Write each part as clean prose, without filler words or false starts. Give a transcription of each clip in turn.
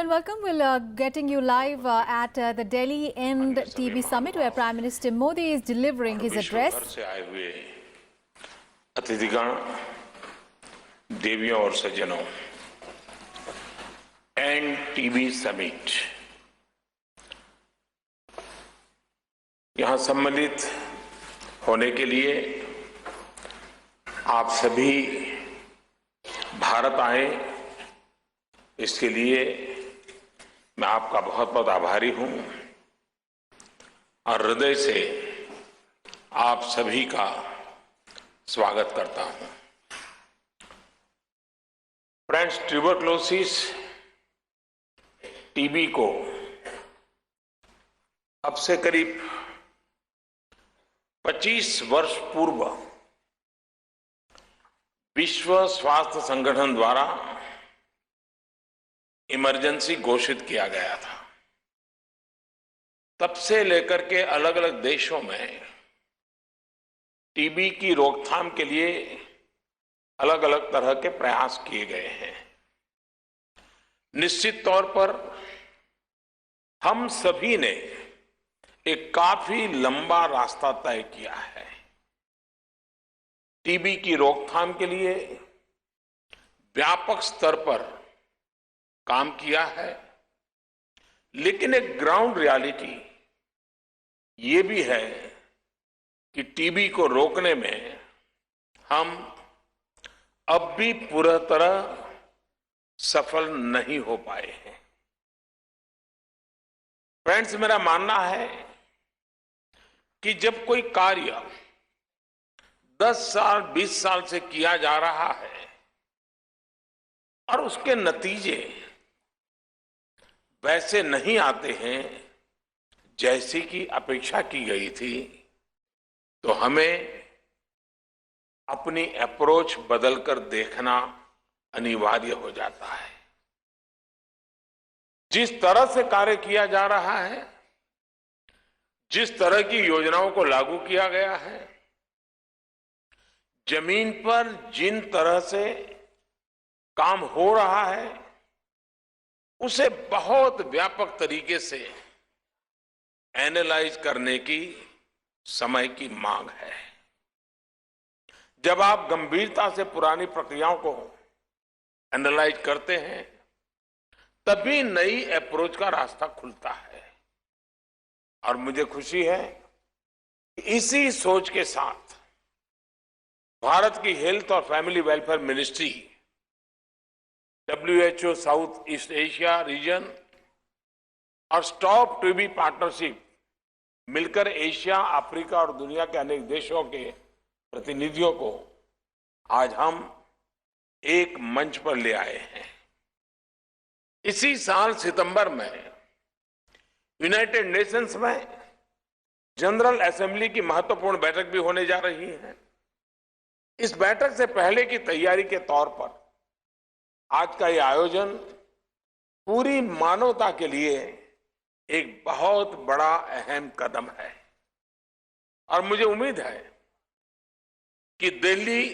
and welcome. We're getting you live at the Delhi End TV Summit, where Prime Minister Modi is delivering his address. विश्व भर से आए हुए अतिथिगण, देवियों और सज्जनों, एंड टीवी समिट यहां सम्मिलित होने के लिए आप सभी भारत आए, इसके लिए मैं आपका बहुत बहुत आभारी हूं और हृदय से आप सभी का स्वागत करता हूं। फ्रेंड्स, ट्यूबरक्लोसिस टीबी को अब से करीब 25 वर्ष पूर्व विश्व स्वास्थ्य संगठन द्वारा इमरजेंसी घोषित किया गया था। तब से लेकर के अलग अलग देशों में टीबी की रोकथाम के लिए अलग अलग तरह के प्रयास किए गए हैं। निश्चित तौर पर हम सभी ने एक काफी लंबा रास्ता तय किया है। टीबी की रोकथाम के लिए व्यापक स्तर पर काम किया है, लेकिन एक ग्राउंड रियलिटी ये भी है कि टीबी को रोकने में हम अब भी पूरी तरह सफल नहीं हो पाए हैं। फ्रेंड्स, मेरा मानना है कि जब कोई कार्य 10 साल 20 साल से किया जा रहा है और उसके नतीजे वैसे नहीं आते हैं जैसी की अपेक्षा की गई थी, तो हमें अपनी अप्रोच बदलकर देखना अनिवार्य हो जाता है। जिस तरह से कार्य किया जा रहा है, जिस तरह की योजनाओं को लागू किया गया है, जमीन पर जिन तरह से काम हो रहा है, उसे बहुत व्यापक तरीके से एनालाइज करने की समय की मांग है। जब आप गंभीरता से पुरानी प्रक्रियाओं को एनालाइज करते हैं, तभी नई अप्रोच का रास्ता खुलता है। और मुझे खुशी है कि इसी सोच के साथ भारत की हेल्थ और family welfare ministry, WHO south east Asia reason और स्टॉप टीबी पार्टनरशिप मिलकर एशिया, अफ्रीका और दुनिया के अनेक देशों के प्रतिनिधियों को आज हम एक मंच पर ले आए हैं। इसी साल सितंबर में यूनाइटेड नेशंस में जनरल असेंबली की महत्वपूर्ण बैठक भी होने जा रही है। इस बैठक से पहले की तैयारी के तौर पर आज का ये आयोजन पूरी मानवता के लिए एक बहुत बड़ा अहम कदम है और मुझे उम्मीद है कि Delhi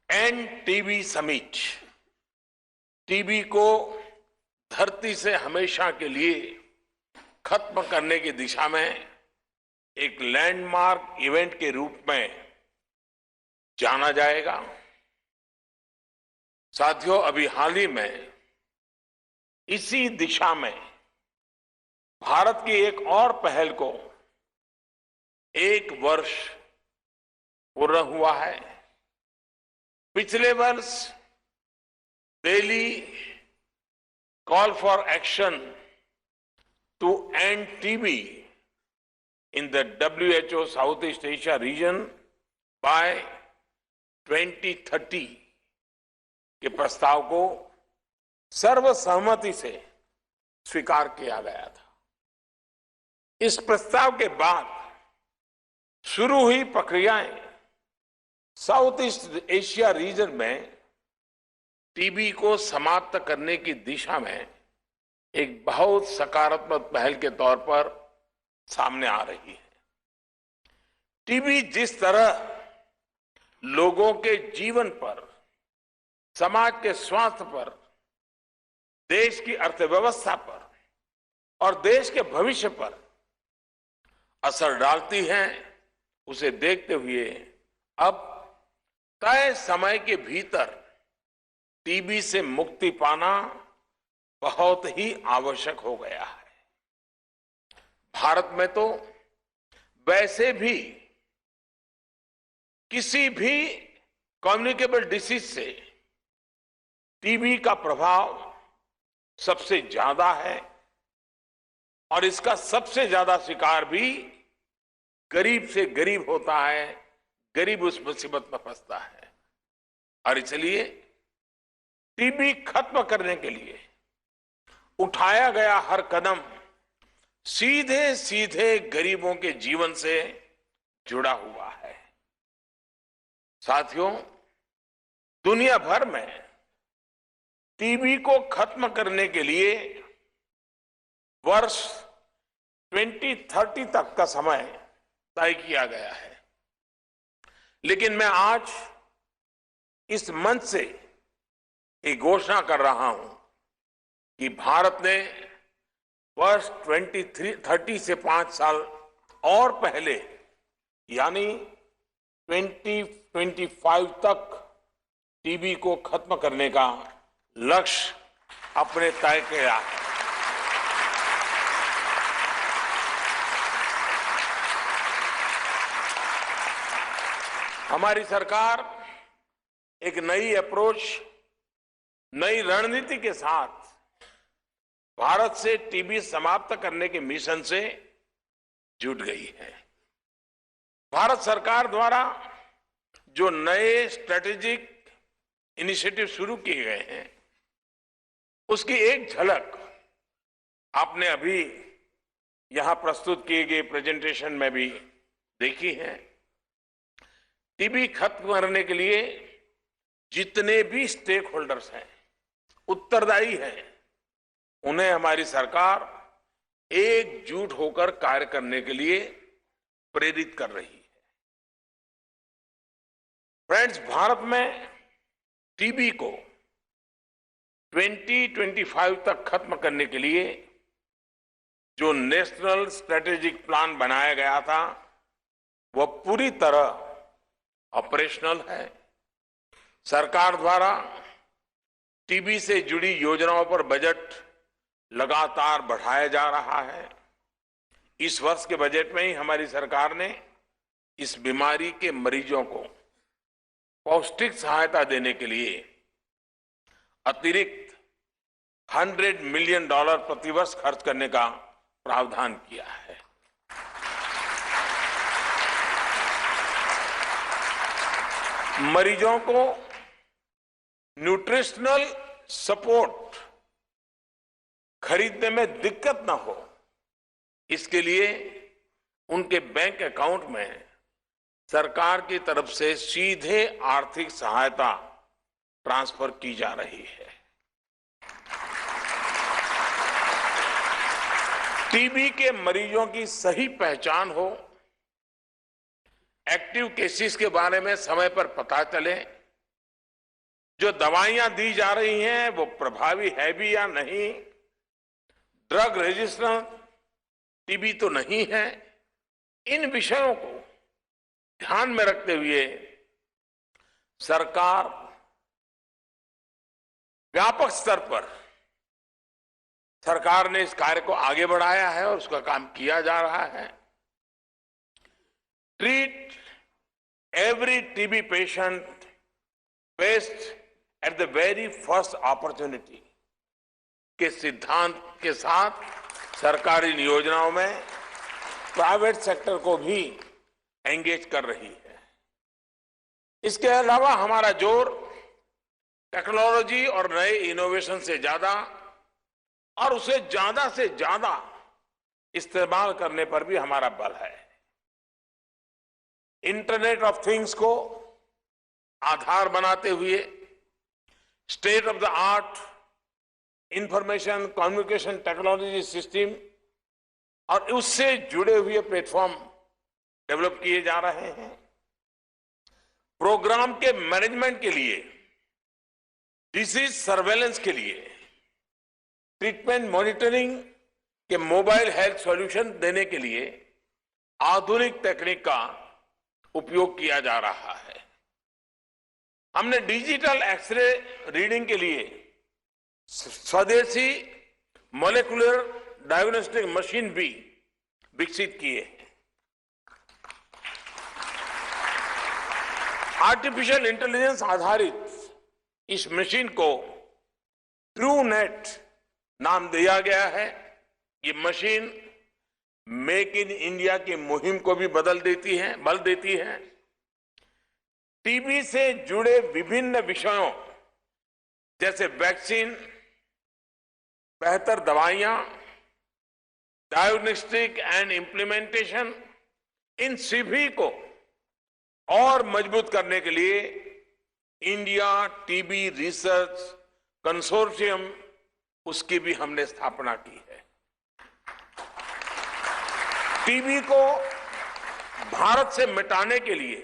end TB summit TB को धरती से हमेशा के लिए खत्म करने की दिशा में एक लैंडमार्क इवेंट के रूप में जाना जाएगा। साथियों, अभी हाल ही में इसी दिशा में भारत की एक और पहल को 1 वर्ष पूर्ण हुआ है। पिछले वर्ष Delhi call for action to end TB in the WHO south east Asia region by 2030 के प्रस्ताव को सर्वसहमति से स्वीकार किया गया था। इस प्रस्ताव के बाद शुरू हुई प्रक्रियाएं साउथ ईस्ट एशिया रीजन में टीबी को समाप्त करने की दिशा में एक बहुत सकारात्मक पहल के तौर पर सामने आ रही है। टीबी जिस तरह लोगों के जीवन पर, समाज के स्वास्थ्य पर देश की अर्थव्यवस्था पर और देश के भविष्य पर असर डालती हैं, उसे देखते हुए अब तय समय के भीतर टीबी से मुक्ति पाना बहुत ही आवश्यक हो गया है। भारत में तो वैसे भी किसी भी कम्युनिकेबल डिसीज से टीबी का प्रभाव सबसे ज्यादा है और इसका सबसे ज्यादा शिकार भी गरीब से गरीब होता है, गरीब उस मुसीबत में फंसता है। और इसलिए टीबी खत्म करने के लिए उठाया गया हर कदम सीधे सीधे गरीबों के जीवन से जुड़ा हुआ है। साथियों, दुनिया भर में टीबी को खत्म करने के लिए वर्ष 2030 तक का समय तय किया गया है, लेकिन मैं आज इस मंच से एक घोषणा कर रहा हूं कि भारत ने वर्ष 2030 से 5 साल और पहले यानी 2025 तक टीबी को खत्म करने का लक्ष्य अपने तय किया है। हमारी सरकार एक नई अप्रोच, नई रणनीति के साथ भारत से टीबी समाप्त करने के मिशन से जुट गई है। भारत सरकार द्वारा जो नए स्ट्रेटेजिक इनिशिएटिव शुरू किए गए हैं, उसकी एक झलक आपने अभी यहां प्रस्तुत किए गए प्रेजेंटेशन में भी देखी है। टीबी खत्म करने के लिए जितने भी स्टेक होल्डर्स हैं, उत्तरदायी हैं, उन्हें हमारी सरकार एकजुट होकर कार्य करने के लिए प्रेरित कर रही है। फ्रेंड्स, भारत में टीबी को 2025 तक खत्म करने के लिए जो नेशनल स्ट्रेटेजिक प्लान बनाया गया था, वह पूरी तरह ऑपरेशनल है। सरकार द्वारा टीबी से जुड़ी योजनाओं पर बजट लगातार बढ़ाया जा रहा है। इस वर्ष के बजट में ही हमारी सरकार ने इस बीमारी के मरीजों को पौष्टिक सहायता देने के लिए अतिरिक्त $100 मिलियन प्रतिवर्ष खर्च करने का प्रावधान किया है। मरीजों को न्यूट्रिशनल सपोर्ट खरीदने में दिक्कत ना हो, इसके लिए उनके बैंक अकाउंट में सरकार की तरफ से सीधे आर्थिक सहायता ट्रांसफर की जा रही है। टीबी के मरीजों की सही पहचान हो, एक्टिव केसेस के बारे में समय पर पता चले, जो दवाइयां दी जा रही हैं वो प्रभावी है भी या नहीं, ड्रग रेजिस्टेंस टीबी तो नहीं है, इन विषयों को ध्यान में रखते हुए सरकार व्यापक स्तर पर सरकार ने इस कार्य को आगे बढ़ाया है और उसका काम किया जा रहा है। Treat every TB patient best at the very first opportunity के सिद्धांत के साथ सरकारी योजनाओं में प्राइवेट सेक्टर को भी एंगेज कर रही है। इसके अलावा हमारा जोर टेक्नोलॉजी और नए इनोवेशन से ज्यादा और उसे ज्यादा से ज्यादा इस्तेमाल करने पर भी हमारा बल है। इंटरनेट ऑफ थिंग्स को आधार बनाते हुए state of the art information communication technology system और उससे जुड़े हुए प्लेटफॉर्म डेवलप किए जा रहे हैं। प्रोग्राम के मैनेजमेंट के लिए, डिसीज सर्वेलेंस के लिए ट्रीटमेंट मॉनिटरिंग के मोबाइल हेल्थ सॉल्यूशन देने के लिए आधुनिक तकनीक का उपयोग किया जा रहा है। हमने डिजिटल एक्सरे रीडिंग के लिए स्वदेशी मॉलिक्यूलर डायग्नोस्टिक मशीन भी विकसित किए हैं। आर्टिफिशियल इंटेलिजेंस आधारित इस मशीन को ट्रूनेट नाम दिया गया है। ये मशीन मेक इन इंडिया की मुहिम को भी बल देती है। टीबी से जुड़े विभिन्न विषयों जैसे वैक्सीन, बेहतर दवाइयां, डायग्नोस्टिक एंड इम्प्लीमेंटेशन, इन सभी को और मजबूत करने के लिए इंडिया टीबी रिसर्च कंसोर्शियम, उसकी भी हमने स्थापना की है। टीबी को भारत से मिटाने के लिए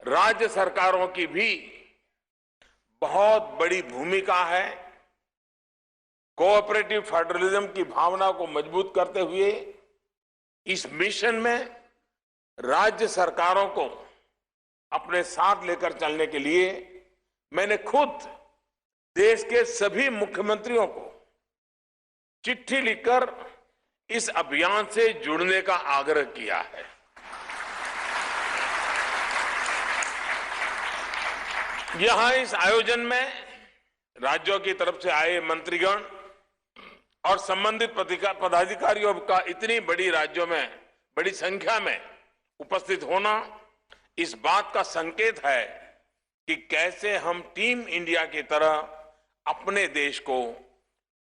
राज्य सरकारों की भी बहुत बड़ी भूमिका है। कोऑपरेटिव फेडरलिज्म की भावना को मजबूत करते हुए इस मिशन में राज्य सरकारों को अपने साथ लेकर चलने के लिए मैंने खुद देश के सभी मुख्यमंत्रियों को चिट्ठी लिखकर इस अभियान से जुड़ने का आग्रह किया है। यहां इस आयोजन में राज्यों की तरफ से आए मंत्रीगण और संबंधित पदाधिकारियों का इतनी बड़ी राज्यों में बड़ी संख्या में उपस्थित होना इस बात का संकेत है कि कैसे हम टीम इंडिया की तरह अपने देश को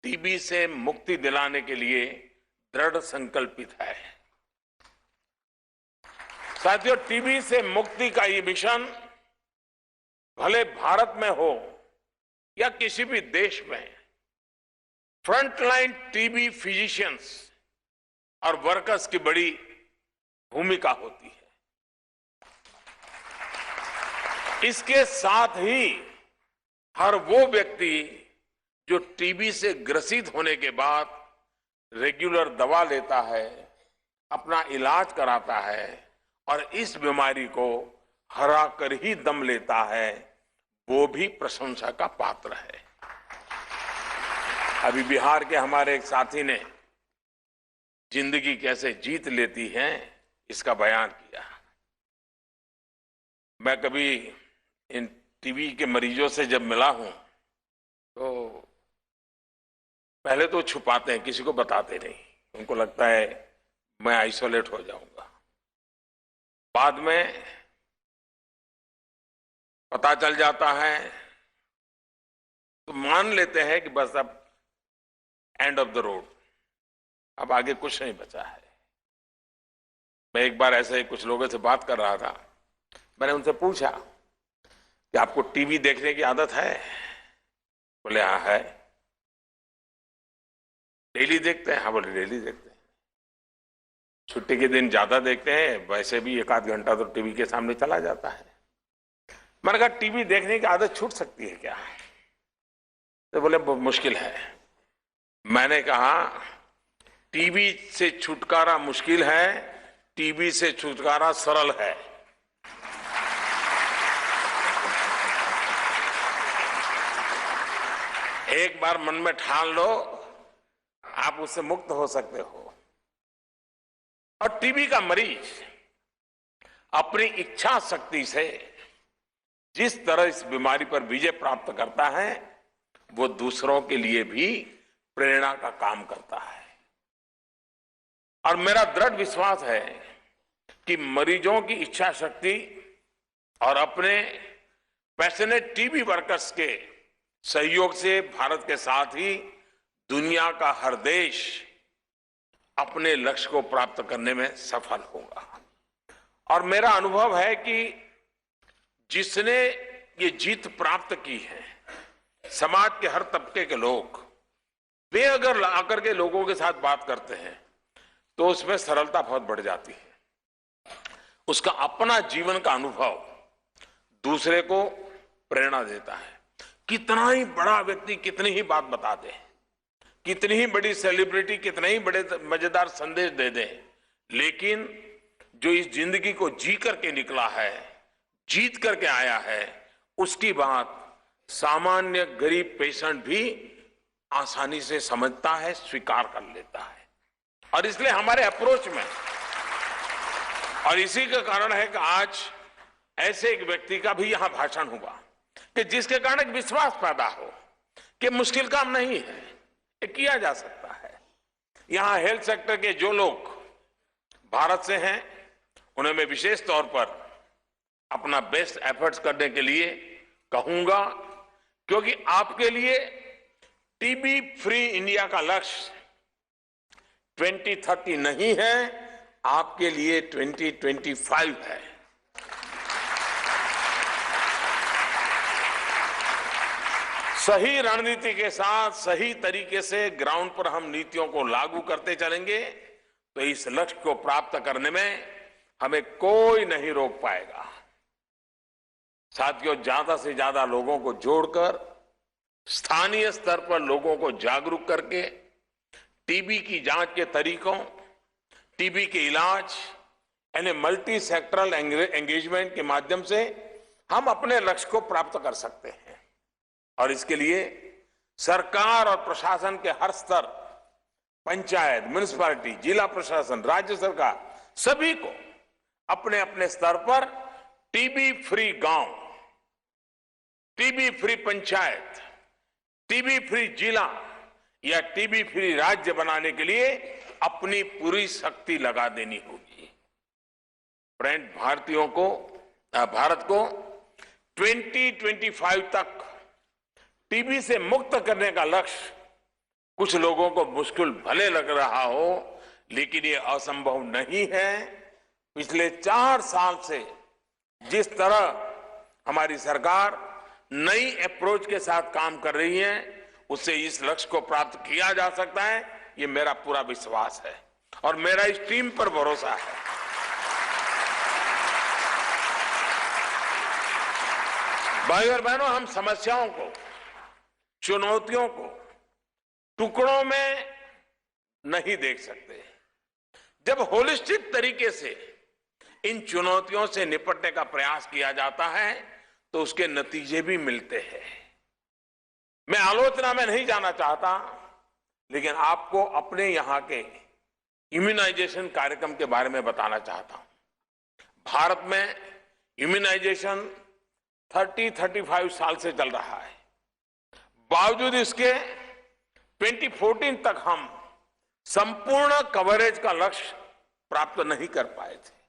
टीबी से मुक्ति दिलाने के लिए दृढ़ संकल्पित है। साथियों, टीबी से मुक्ति का ये मिशन भले भारत में हो या किसी भी देश में, फ्रंटलाइन टीबी फिजिशियंस और वर्कर्स की बड़ी भूमिका होती है। इसके साथ ही हर वो व्यक्ति जो टीबी से ग्रसित होने के बाद रेगुलर दवा लेता है, अपना इलाज कराता है और इस बीमारी को हरा कर ही दम लेता है, वो भी प्रशंसा का पात्र है। अभी बिहार के हमारे एक साथी ने जिंदगी कैसे जीत लेती है इसका बयान किया। मैं कभी इन टीबी के मरीजों से जब मिला हूं तो पहले तो छुपाते हैं, किसी को बताते नहीं, उनको लगता है मैं आइसोलेट हो जाऊंगा। बाद में पता चल जाता है तो मान लेते हैं कि बस अब एंड ऑफ द रोड, अब आगे कुछ नहीं बचा है। मैं एक बार ऐसे ही कुछ लोगों से बात कर रहा था, मैंने उनसे पूछा कि आपको टीवी देखने की आदत है? बोले हाँ है। डेली देखते हैं? हाँ बोले डेली देखते हैं। छुट्टी के दिन ज्यादा देखते हैं, वैसे भी एक आध घंटा तो टीवी के सामने चला जाता है। मैंने कहा टीवी देखने की आदत छूट सकती है क्या? तो बोले मुश्किल है। मैंने कहा टीवी से छुटकारा मुश्किल है, टीवी से छुटकारा सरल है। एक बार मन में ठान लो, आप उससे मुक्त हो सकते हो। और टीबी का मरीज अपनी इच्छा शक्ति से जिस तरह इस बीमारी पर विजय प्राप्त करता है, वो दूसरों के लिए भी प्रेरणा का काम करता है। और मेरा दृढ़ विश्वास है कि मरीजों की इच्छा शक्ति और अपने पैशनेट टीबी वर्कर्स के सहयोग से भारत के साथ ही दुनिया का हर देश अपने लक्ष्य को प्राप्त करने में सफल होगा। और मेरा अनुभव है कि जिसने ये जीत प्राप्त की है, समाज के हर तबके के लोग, वे अगर आकर के लोगों के साथ बात करते हैं तो उसमें सरलता बहुत बढ़ जाती है। उसका अपना जीवन का अनुभव दूसरे को प्रेरणा देता है। कितना ही बड़ा व्यक्ति कितनी ही बात बता दे, कितनी ही बड़ी सेलिब्रिटी कितने ही बड़े मजेदार संदेश दे दें, लेकिन जो इस जिंदगी को जी करके निकला है, जीत करके आया है, उसकी बात सामान्य गरीब पेशेंट भी आसानी से समझता है, स्वीकार कर लेता है। और इसलिए हमारे अप्रोच में, और इसी का कारण है कि आज ऐसे एक व्यक्ति का भी यहां भाषण हुआ कि जिसके कारण एक विश्वास पैदा हो कि मुश्किल काम नहीं है, ये किया जा सकता है। यहां हेल्थ सेक्टर के जो लोग भारत से हैं, उन्हें मैं विशेष तौर पर अपना बेस्ट एफर्ट्स करने के लिए कहूंगा, क्योंकि आपके लिए टीबी फ्री इंडिया का लक्ष्य 2030 नहीं है, आपके लिए 2025 है। सही रणनीति के साथ सही तरीके से ग्राउंड पर हम नीतियों को लागू करते चलेंगे तो इस लक्ष्य को प्राप्त करने में हमें कोई नहीं रोक पाएगा। साथियों, ज्यादा से ज्यादा लोगों को जोड़कर, स्थानीय स्तर पर लोगों को जागरूक करके टीबी की जांच के तरीकों, टीबी के इलाज यानी मल्टी सेक्टरल एंगेजमेंट के माध्यम से हम अपने लक्ष्य को प्राप्त कर सकते हैं। और इसके लिए सरकार और प्रशासन के हर स्तर, पंचायत, म्युनिसिपैलिटी, जिला प्रशासन, राज्य सरकार, सभी को अपने अपने स्तर पर टीबी फ्री गांव, TB free panchayat, TB free जिला या टीबी फ्री राज्य बनाने के लिए अपनी पूरी शक्ति लगा देनी होगी। फ्रेंड, भारत को 2025 तक टीबी से मुक्त करने का लक्ष्य कुछ लोगों को मुश्किल भले लग रहा हो, लेकिन ये असंभव नहीं है। पिछले 4 साल से जिस तरह हमारी सरकार नई अप्रोच के साथ काम कर रही है, उससे इस लक्ष्य को प्राप्त किया जा सकता है, ये मेरा पूरा विश्वास है और मेरा इस टीम पर भरोसा है। भाइयों और बहनों, हम समस्याओं को, चुनौतियों को टुकड़ों में नहीं देख सकते। जब होलिस्टिक तरीके से इन चुनौतियों से निपटने का प्रयास किया जाता है तो उसके नतीजे भी मिलते हैं। मैं आलोचना में नहीं जाना चाहता, लेकिन आपको अपने यहां के इम्यूनाइजेशन कार्यक्रम के बारे में बताना चाहता हूं। भारत में इम्यूनाइजेशन 30-35 साल से चल रहा है। बावजूद इसके 2014 तक हम संपूर्ण कवरेज का लक्ष्य प्राप्त नहीं कर पाए थे।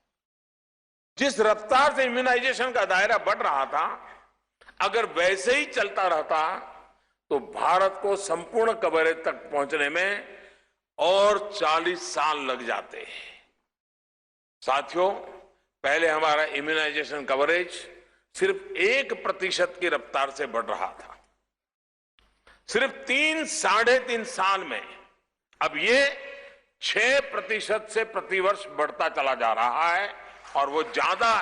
जिस रफ्तार से इम्यूनाइजेशन का दायरा बढ़ रहा था, अगर वैसे ही चलता रहता तो भारत को संपूर्ण कवरेज तक पहुंचने में और 40 साल लग जाते। साथियों, पहले हमारा इम्यूनाइजेशन कवरेज सिर्फ 1% की रफ्तार से बढ़ रहा था। सिर्फ 3-3.5 साल में अब ये 6% से प्रतिवर्ष बढ़ता चला जा रहा है और वो ज्यादा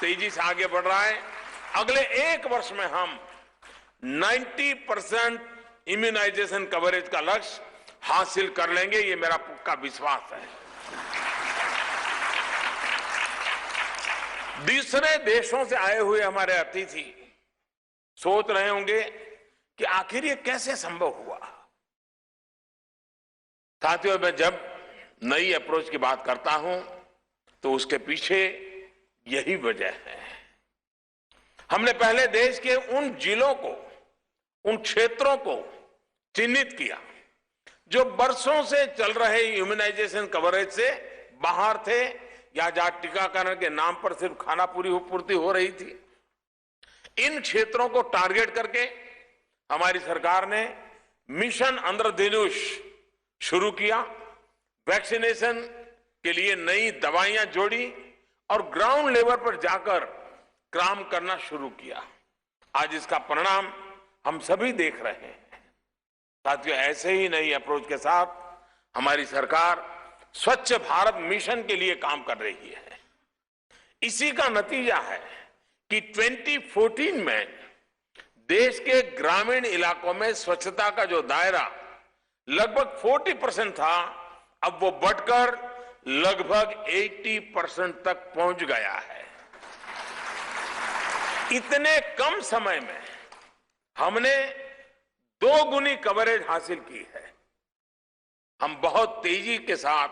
तेजी से आगे बढ़ रहा है। अगले 1 वर्ष में हम 90% इम्यूनाइजेशन कवरेज का लक्ष्य हासिल कर लेंगे, ये मेरा पक्का विश्वास है। दूसरे देशों से आए हुए हमारे अतिथि सोच रहे होंगे कि आखिर ये कैसे संभव हुआ। साथियों, मैं जब नई अप्रोच की बात करता हूं तो उसके पीछे यही वजह है। हमने पहले देश के उन जिलों को, उन क्षेत्रों को चिन्हित किया जो बरसों से चल रहे इम्यूनाइजेशन कवरेज से बाहर थे या जहां टीकाकरण के नाम पर सिर्फ खाना पूर्ति हो रही थी। इन क्षेत्रों को टारगेट करके हमारी सरकार ने मिशन इंद्रधनुष शुरू किया, वैक्सीनेशन के लिए नई दवाइयां जोड़ी और ग्राउंड लेवल पर जाकर काम करना शुरू किया। आज इसका परिणाम हम सभी देख रहे हैं। साथियों, ऐसे ही नई अप्रोच के साथ हमारी सरकार स्वच्छ भारत मिशन के लिए काम कर रही है। इसी का नतीजा है कि 2014 में देश के ग्रामीण इलाकों में स्वच्छता का जो दायरा लगभग 40% था, अब वो बढ़कर लगभग 80% तक पहुंच गया है। इतने कम समय में हमने 2 गुनी कवरेज हासिल की है। हम बहुत तेजी के साथ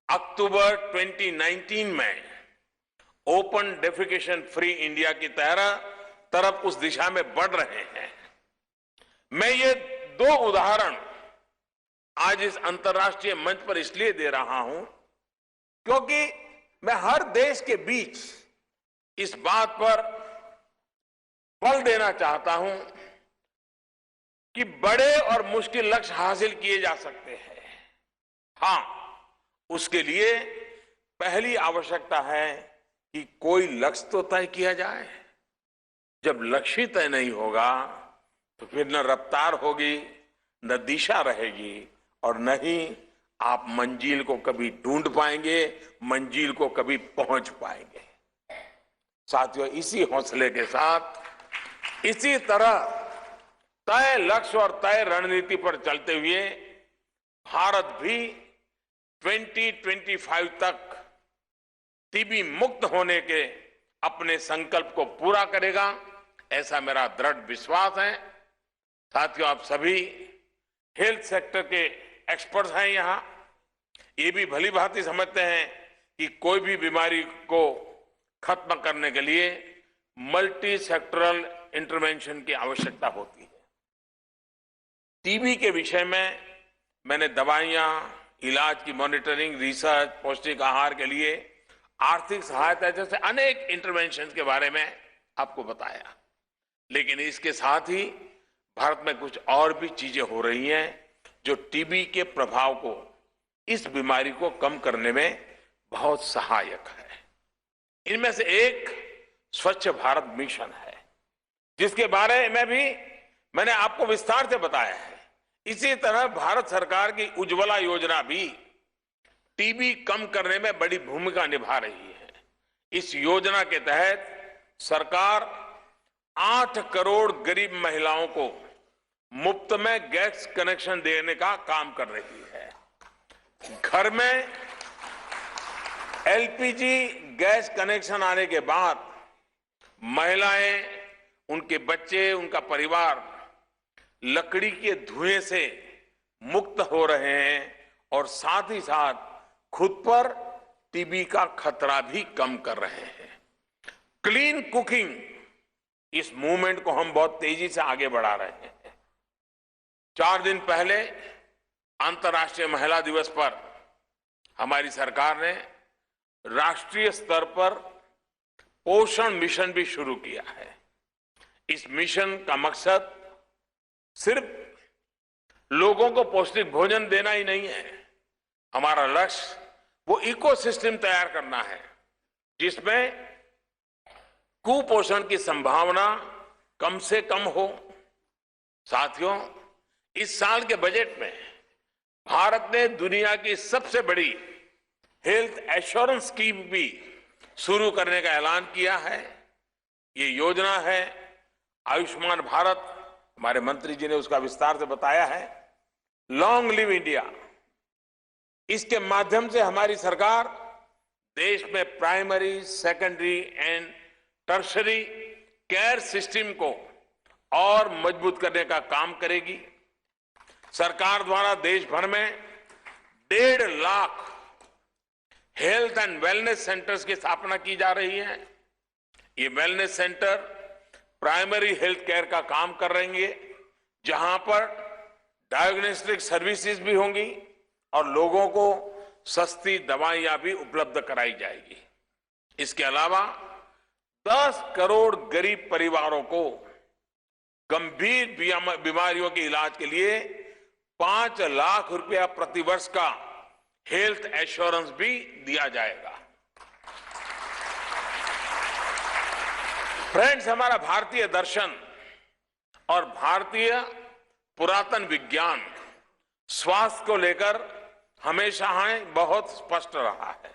अक्टूबर 2019 में ओपन डेफिकेशन फ्री इंडिया की तरफ उस दिशा में बढ़ रहे हैं। मैं ये 2 उदाहरण आज इस अंतर्राष्ट्रीय मंच पर इसलिए दे रहा हूं क्योंकि मैं हर देश के बीच इस बात पर बल देना चाहता हूं कि बड़े और मुश्किल लक्ष्य हासिल किए जा सकते हैं। हां, उसके लिए पहली आवश्यकता है कि कोई लक्ष्य तो तय किया जाए। जब लक्ष्य तय नहीं होगा तो फिर न रफ्तार होगी, न दिशा रहेगी और न ही आप मंजिल को कभी ढूंढ पाएंगे, मंजिल को कभी पहुंच पाएंगे। साथियों, इसी हौसले के साथ, इसी तरह तय लक्ष्य और तय रणनीति पर चलते हुए भारत भी 2025 तक टीबी मुक्त होने के अपने संकल्प को पूरा करेगा, ऐसा मेरा दृढ़ विश्वास है। साथियों, आप सभी हेल्थ सेक्टर के एक्सपर्ट्स हैं यहां। ये भी भली भांति समझते हैं कि कोई भी बीमारी को खत्म करने के लिए मल्टी सेक्टरल इंटरवेंशन की आवश्यकता होती है। टीबी के विषय में मैंने दवाइयां, इलाज की मॉनिटरिंग, रिसर्च, पौष्टिक आहार के लिए आर्थिक सहायता जैसे अनेक इंटरवेंशन के बारे में आपको बताया। लेकिन इसके साथ ही भारत में कुछ और भी चीजें हो रही हैं जो टीबी के प्रभाव को, इस बीमारी को कम करने में बहुत सहायक है। इनमें से एक स्वच्छ भारत मिशन है, जिसके बारे में भी मैंने आपको विस्तार से बताया है। इसी तरह भारत सरकार की उज्ज्वला योजना भी टीबी कम करने में बड़ी भूमिका निभा रही है। इस योजना के तहत सरकार 8 करोड़ गरीब महिलाओं को मुफ्त में गैस कनेक्शन देने का काम कर रही है। घर में एलपीजी गैस कनेक्शन आने के बाद महिलाएं, उनके बच्चे, उनका परिवार लकड़ी के धुएं से मुक्त हो रहे हैं और साथ ही साथ खुद पर टीबी का खतरा भी कम कर रहे हैं। क्लीन कुकिंग, इस मूवमेंट को हम बहुत तेजी से आगे बढ़ा रहे हैं। 4 दिन पहले अंतर्राष्ट्रीय महिला दिवस पर हमारी सरकार ने राष्ट्रीय स्तर पर पोषण मिशन भी शुरू किया है। इस मिशन का मकसद सिर्फ लोगों को पौष्टिक भोजन देना ही नहीं है। हमारा लक्ष्य वो इकोसिस्टम तैयार करना है जिसमें कुपोषण की संभावना कम से कम हो। साथियों, इस साल के बजट में भारत ने दुनिया की सबसे बड़ी हेल्थ एश्योरेंस स्कीम भी शुरू करने का ऐलान किया है। ये योजना है आयुष्मान भारत। हमारे मंत्री जी ने उसका विस्तार से बताया है। लॉन्ग लिव इंडिया, इसके माध्यम से हमारी सरकार देश में primary, secondary and tertiary care system को और मजबूत करने का काम करेगी। सरकार द्वारा देश भर में 1.5 lakh health and wellness centres की स्थापना की जा रही है। ये wellness centre primary health care का काम कर रहे हैं, जहां पर डायग्नोस्टिक सर्विसेज भी होंगी और लोगों को सस्ती दवाइयां भी उपलब्ध कराई जाएगी। इसके अलावा 10 करोड़ गरीब परिवारों को गंभीर बीमारियों के इलाज के लिए 5 लाख रुपया प्रतिवर्ष का हेल्थ एश्योरेंस भी दिया जाएगा। फ्रेंड्स, हमारा भारतीय दर्शन और भारतीय पुरातन विज्ञान स्वास्थ्य को लेकर हमेशा बहुत स्पष्ट रहा है।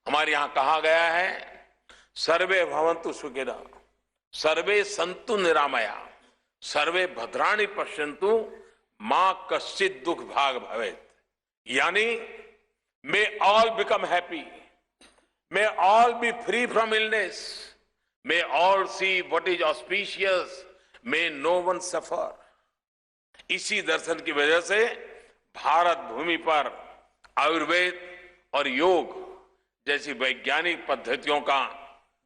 हमारे यहां कहा गया है, सर्वे भवन्तु सुखिनः, सर्वे सन्तु निरामया, सर्वे भद्राणि पश्यन्तु मां कश्चित दुख भाग भवेत, यानी may all become happy, may all be free from illness, may all see what is auspicious, may no one suffer. इसी दर्शन की वजह से भारत भूमि पर आयुर्वेद और योग जैसी वैज्ञानिक पद्धतियों का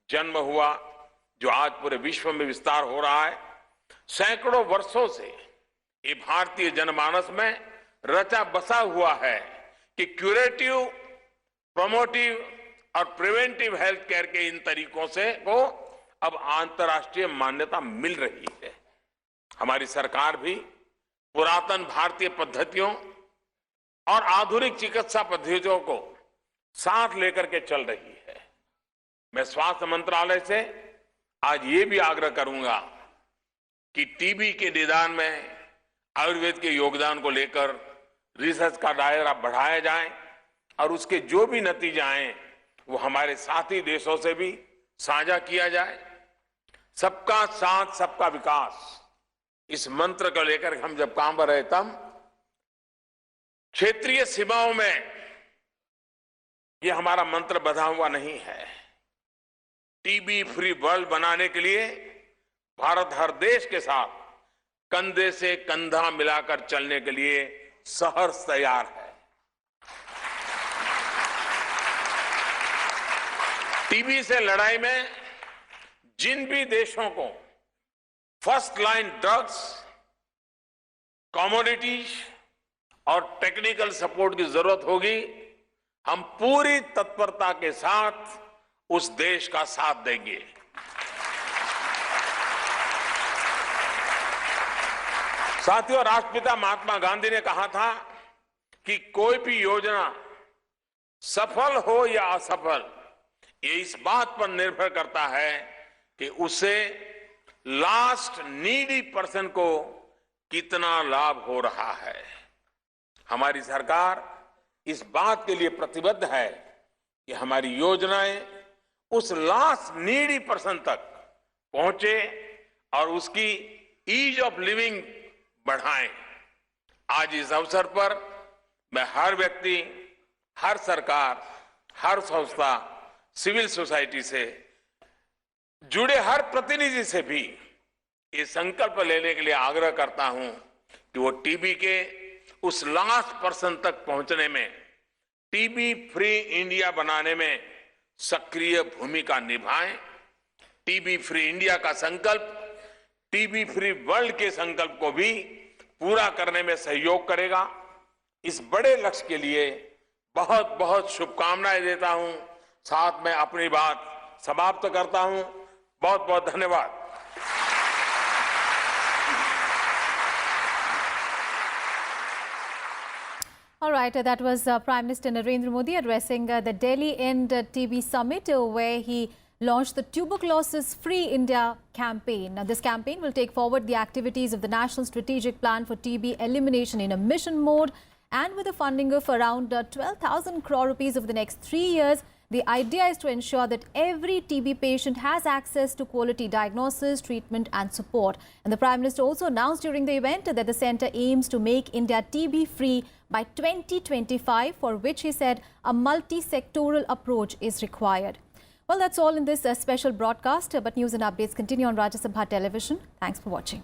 जन्म हुआ, जो आज पूरे विश्व में विस्तार हो रहा है। सैकड़ों वर्षों से ये भारतीय जनमानस में रचा बसा हुआ है कि क्यूरेटिव, प्रोमोटिव और प्रिवेंटिव हेल्थ केयर के इन तरीकों से को अब अंतर्राष्ट्रीय मान्यता मिल रही है। हमारी सरकार भी पुरातन भारतीय पद्धतियों और आधुनिक चिकित्सा पद्धतियों को साथ लेकर के चल रही है। मैं स्वास्थ्य मंत्रालय से आज ये भी आग्रह करूंगा कि टीबी के निदान में आयुर्वेद के योगदान को लेकर रिसर्च का दायरा बढ़ाया जाए और उसके जो भी नतीजे आए वो हमारे साथी देशों से भी साझा किया जाए। सबका साथ सबका विकास, इस मंत्र को लेकर हम जब काम पर रहे तब क्षेत्रीय सीमाओं में ये हमारा मंत्र बंधा हुआ नहीं है। टीबी फ्री वर्ल्ड बनाने के लिए भारत हर देश के साथ कंधे से कंधा मिलाकर चलने के लिए सहर्ष तैयार है। टीबी से लड़ाई में जिन भी देशों को फर्स्ट लाइन ड्रग्स, कमोडिटीज और टेक्निकल सपोर्ट की जरूरत होगी, हम पूरी तत्परता के साथ उस देश का साथ देंगे। साथियों, राष्ट्रपिता महात्मा गांधी ने कहा था कि कोई भी योजना सफल हो या असफल, ये इस बात पर निर्भर करता है कि उसे लास्ट नीडी पर्सन को कितना लाभ हो रहा है। हमारी सरकार इस बात के लिए प्रतिबद्ध है कि हमारी योजनाएं उस लास्ट नीडी पर्सन तक पहुंचे और उसकी ईज ऑफ लिविंग बढ़ाएं। आज इस अवसर पर मैं हर व्यक्ति, हर सरकार, हर संस्था, सिविल सोसाइटी से जुड़े हर प्रतिनिधि से भी ये संकल्प लेने के लिए आग्रह करता हूं कि वो टीबी के उस लास्ट पर्सन तक पहुंचने में, टीबी फ्री इंडिया बनाने में सक्रिय भूमिका निभाएं। टीबी फ्री इंडिया का संकल्प टीबी फ्री वर्ल्ड के संकल्प को भी पूरा करने में सहयोग करेगा। इस बड़े लक्ष्य के लिए बहुत बहुत शुभकामनाएं देता हूं। साथ में अपनी बात समाप्त करता हूं। बहुत बहुत धन्यवाद। All right, that was Prime Minister Narendra Modi addressing the Delhi End TB Summit, where he launched the Tuberculosis Free India campaign. Now, this campaign will take forward the activities of the National Strategic Plan for TB Elimination in a mission mode, and with a funding of around 12,000 crore rupees over the next 3 years. The idea is to ensure that every TB patient has access to quality diagnosis, treatment and support. And the Prime Minister also announced during the event that the centre aims to make India TB free by 2025, for which he said a multi-sectoral approach is required. Well, that's all in this special broadcast, but news and updates continue on Rajya Sabha Television. Thanks for watching.